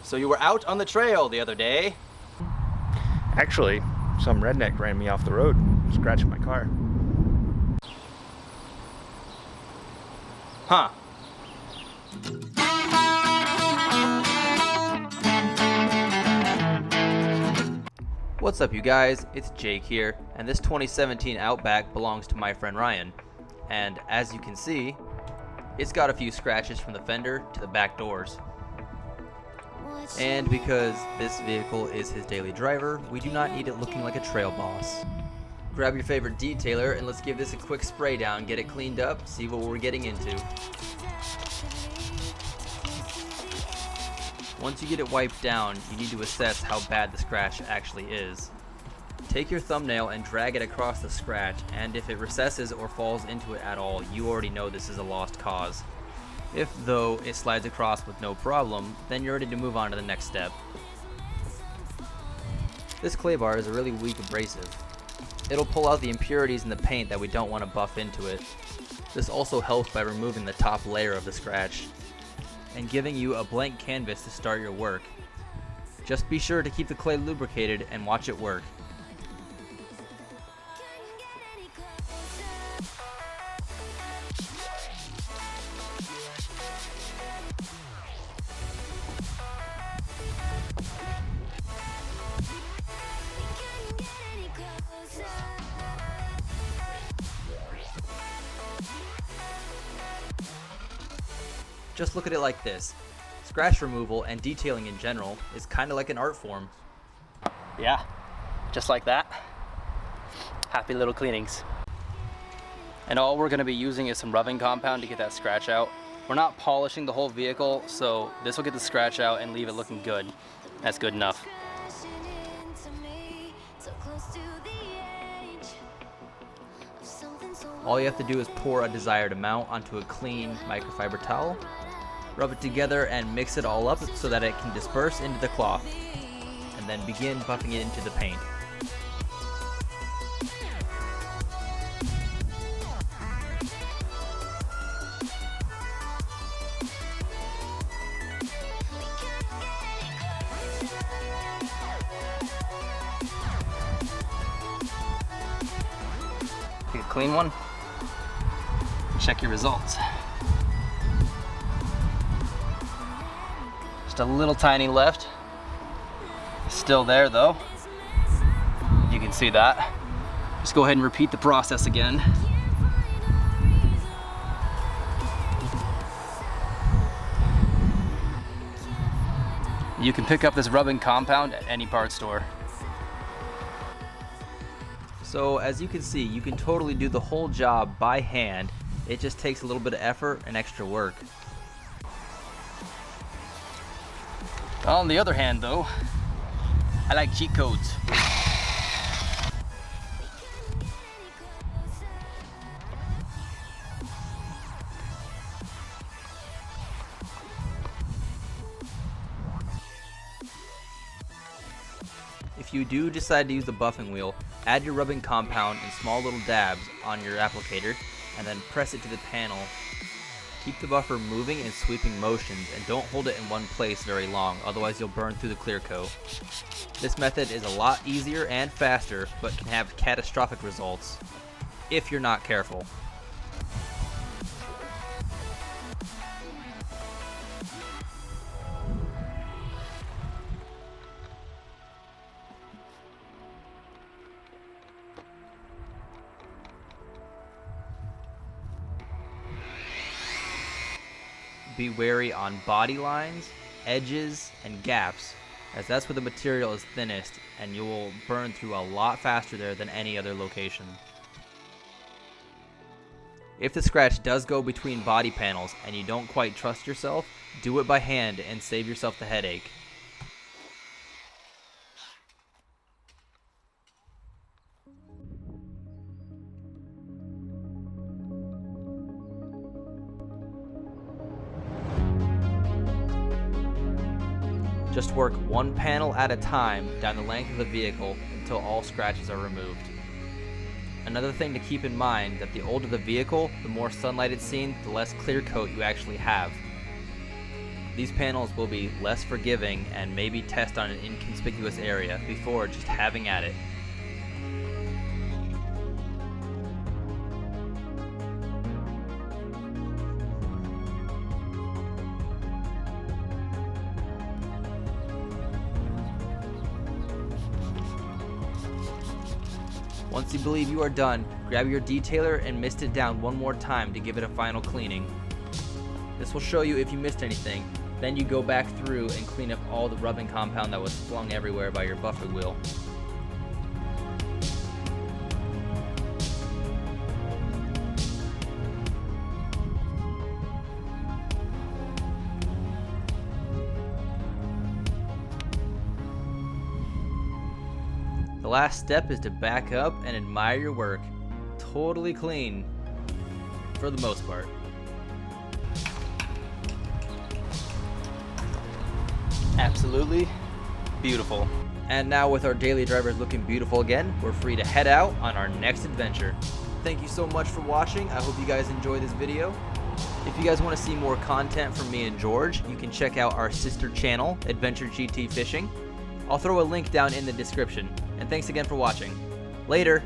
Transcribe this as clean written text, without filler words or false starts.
So you were out on the trail the other day? Actually, some redneck ran me off the road, scratching my car. Huh. What's up, you guys? It's Jake here, and this 2017 Outback belongs to my friend Ryan. And as you can see, it's got a few scratches from the fender to the back doors. And because this vehicle is his daily driver, we do not need it looking like a trail boss. Grab your favorite detailer and let's give this a quick spray down, get it cleaned up, see what we're getting into. Once you get it wiped down, you need to assess how bad the scratch actually is. Take your thumbnail and drag it across the scratch, and if it recesses or falls into it at all, you already know this is a lost cause. If, though, it slides across with no problem, then you're ready to move on to the next step. This clay bar is a really weak abrasive. It'll pull out the impurities in the paint that we don't want to buff into it. This also helps by removing the top layer of the scratch and giving you a blank canvas to start your work. Just be sure to keep the clay lubricated and watch it work. Just look at it like this. Scratch removal and detailing in general is kind of like an art form. Yeah, just like that. Happy little cleanings. And all we're going to be using is some rubbing compound to get that scratch out. We're not polishing the whole vehicle, so this will get the scratch out and leave it looking good. That's good enough. All you have to do is pour a desired amount onto a clean microfiber towel, rub it together and mix it all up so that it can disperse into the cloth, and then begin buffing it into the paint. Take a clean one. Check your results. Just a little tiny left. Still there though. You can see that. Just go ahead and repeat the process again. You can pick up this rubbing compound at any part store. So as you can see, you can totally do the whole job by hand. It just takes a little bit of effort and extra work. On the other hand though, I like cheat codes. If you do decide to use the buffing wheel, add your rubbing compound in small little dabs on your applicator and then press it to the panel. Keep the buffer moving in sweeping motions and don't hold it in one place very long, otherwise you'll burn through the clear coat. This method is a lot easier and faster, but can have catastrophic results if you're not careful. Be wary on body lines, edges, and gaps, as that's where the material is thinnest and you will burn through a lot faster there than any other location. If the scratch does go between body panels and you don't quite trust yourself, do it by hand and save yourself the headache. Just work one panel at a time down the length of the vehicle until all scratches are removed. Another thing to keep in mind that the older the vehicle, the more sunlight it's seen, the less clear coat you actually have. These panels will be less forgiving and maybe test on an inconspicuous area before just having at it. Once you believe you are done, grab your detailer and mist it down one more time to give it a final cleaning. This will show you if you missed anything. Then you go back through and clean up all the rubbing compound that was flung everywhere by your buffer wheel. The last step is to back up and admire your work. Totally clean, for the most part. Absolutely beautiful. And now with our daily drivers looking beautiful again, we're free to head out on our next adventure. Thank you so much for watching. I hope you guys enjoyed this video. If you guys want to see more content from me and George, you can check out our sister channel, Adventure GT Fishing. I'll throw a link down in the description. And thanks again for watching. Later!